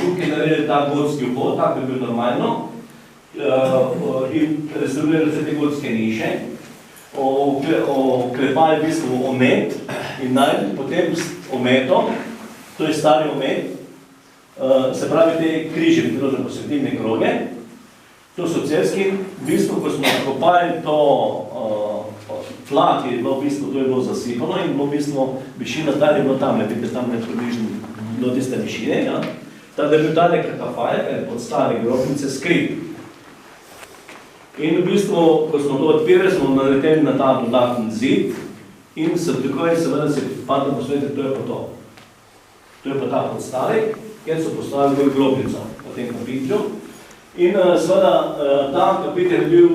tukaj naredili ta gotski vhod, tako bi bil normalno, in restaurirali vse te gotske niše, oklepali v bistvu omet in najdli potem s ometom, to je stari omet, se pravi te križe, bilo za posvetilne kroge, to so cerski, v bistvu, ko smo nakopali to tla, ki je bilo v bistvu, to je bilo zasipano in bilo v bistvu višina tal je bilo tam, vidite tam nepribližno do tiste višine, ja. Tako da je bil tale kakafaj, pod stare grobnice, skrit. In v bistvu, ko smo to odpirali, smo naleteli na ta dodatni zid in se takoj seveda se padlo posvetiti, to je pa to. To je pa ta podstavek, kjer so postavili bolj grobnico v tem kapitlu. In seveda ta kapitel je bil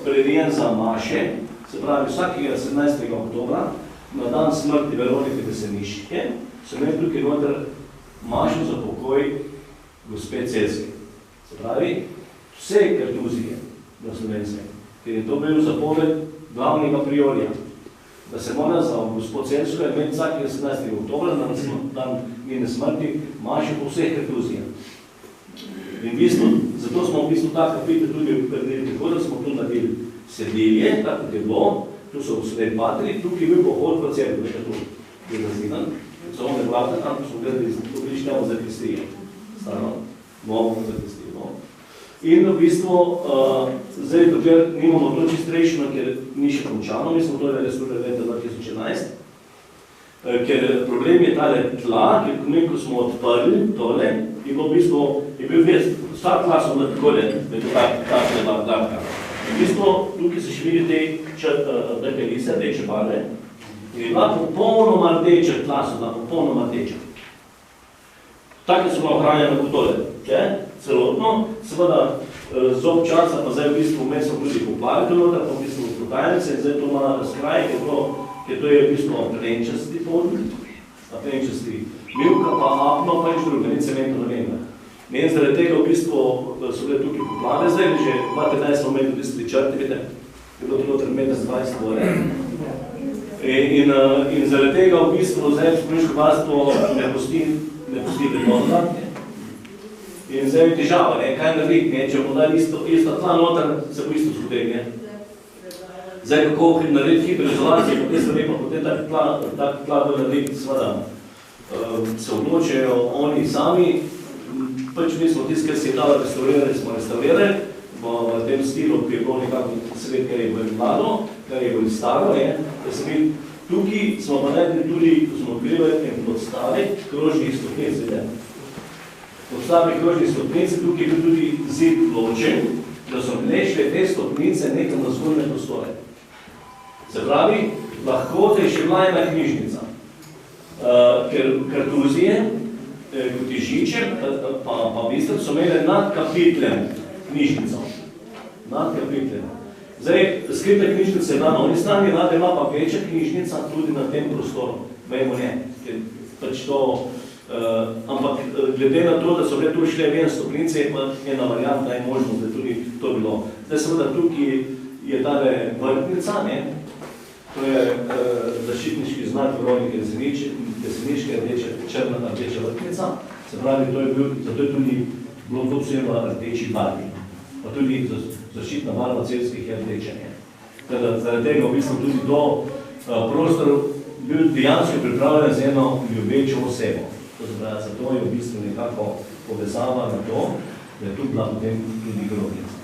prirejen za maše, se pravi vsakega 17. oktobra, na dan smrti Veronike Veseniške, so imeli tukaj noter mašo za pokoj gospe Celske. Se pravi, vse kartuzije na Slovenske, ker je to bil zapoved glavnega priorja, da se mora za gospod Celsko imeti vsakega 17. oktobra, na dan njene smrti, maše po vseh kartuzijah. In v bistvu, zato smo v bistvu ta kapitel tudi predeli tako, da smo tu naredili sedilje, tako kot je bilo, tu so vsej patri, tukaj je bil pohod v cerkvu, še tu je razvidan, so one vrata, tam smo gledali, pobližnjamo za kristijo, staro, novo za kristijo. In v bistvu, zdaj, dokler nimamo to čistrejšeno, ker ni še končano, mi smo to restaurirali leta 2011, ker problem je tale tla, ker ko smo odprli tole, je bil v bistvu, je bil star tla so takole, ta gladka. V bistvu, tukaj se še vidi te pelise, rdeče barve, in je bila popolnoma rdeča tla, so bila popolnoma rdeča. Take so bila ohranjena kot tole, celotno, seveda z občasa pa zdaj v bistvu vmes smo tudi poplali to noter, pa v bistvu protajnice in zdaj to malo razkraj, ker to je v bistvu aprenčasti pod, aprenčasti milka, pa apno, pa nič druga, ni cemento na vena. In zaradi tega v bistvu so bile tukaj poplave, zdaj že 2015 smo imeli tudi črti, vidite, je bilo to noter 1,20 gore. In zaradi tega v bistvu zdaj spomniško varstvo ne pusti betonda. In zdaj je težava, kaj narediti, če bomo dali isto tla noter, se bo isto zgodili, Zdaj, kako narediti hidroizolacijo, potem se lepa, potem tak tla bo narediti, seveda, se odločajo oni sami, pač mi smo tisti, ker si je dala restaurirali, smo restaurirali, v tem stilu, ki je bilo nekako svet, kar je bilo mlado, kar je bilo staro, da se mi tukaj smo pa naredili tudi, ko smo odkrivali en podstavek krožnih stopnic, podstavek krožnih stopnic, tukaj je bil tudi zid ločen, da so nešle te stopnice nekam na zgornje prostore. Se pravi, lahko da je še bila ena knjižnica, ker kartuzije, kot je Žiče, pa Bistrc so imeli nad kapitlem knjižnico. Nad kapitlem. Zdaj, skrita knjižnica je bila na oni strani, rada ima pa večja knjižnica tudi na tem prostoru. Vemo ne, ker pač to, ampak glede na to, da so bile tu šle ven stopnice, je pa ena varianta in možnost, da tudi to bilo. Zdaj, seveda, tukaj je tale vrtnica, to je zaščitniški znak Veronike Veseniške, črna rdeča vrtnica, se pravi, zato je tudi bilo to vse v rdeči barvi, pa tudi zaščitna barva celskih je rdeča. Zaradi tega v bistvu tudi do prostoru bil dejansko pripravljen z eno ljubečo osebo. To se pravi, zato je v bistvu nekako povezava na to, da je tu bila potem tudi grobnica.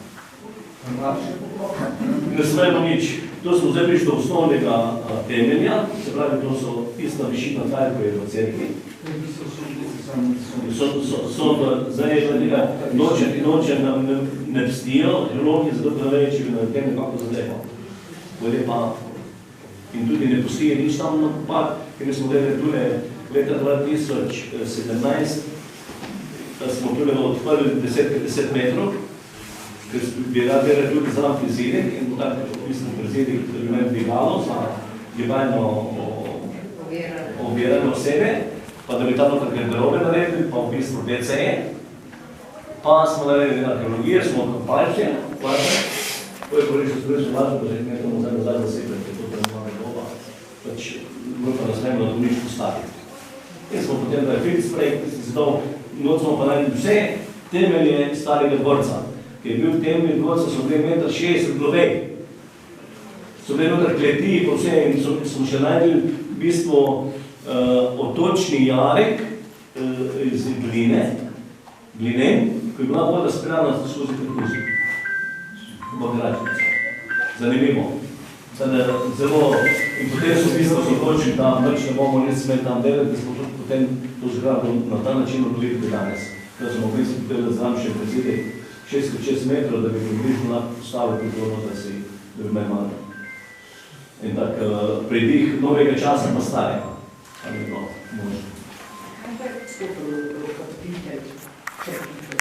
Ne smemo nič. To smo zdaj prišli do osnovnega temelja, se pravi, to so ista višina taj, ko je v cerkvi. Zdaj, noče nam ne pstijo, teologi, zato da reči, da tem nekako zadepa. In tudi ne pustijo nič tam napad, ker smo delali tule leta 2017, smo tule odprli 10x10 metrov, ker bi rad delali tudi zelo prizidek in bo tako, mislim, prizidek, da bi imeli dvigalo za gibalno obvirane osebe, pa da bi tam noter garderobe naredili, pa v bistvu DCE, pa smo naredili arheologije, smo kompalke, to je porišče sprečno važno, da že nekaj nazaj za sebe, ker to prenovane doba, pač bolj pa nas ne bilo da nič postaviti. In smo potem naredili projekt, ki si zdal not smo pa najdeli vse temelje starega dvorca, ki je bil temelj dvorca, so bili 1,60 m globej. So bili noter kleti, pa vse, in smo še najdeli v bistvu otočni jarek iz gline, ko je bila voda sprejana skozi prekozi. Zanimivo. Zelo, in potem so v bistvu odločili, da pač ne bomo res smeli tam delati, da smo tudi potem to zgradbo na ta način odložili danes. Ker smo v bistvu potem znam še prezidi 6x6 metrov, da bi približno lahko postavili tudi ono, da bi me malo. In tak predih novega časa pa starega. Ali je bilo možno.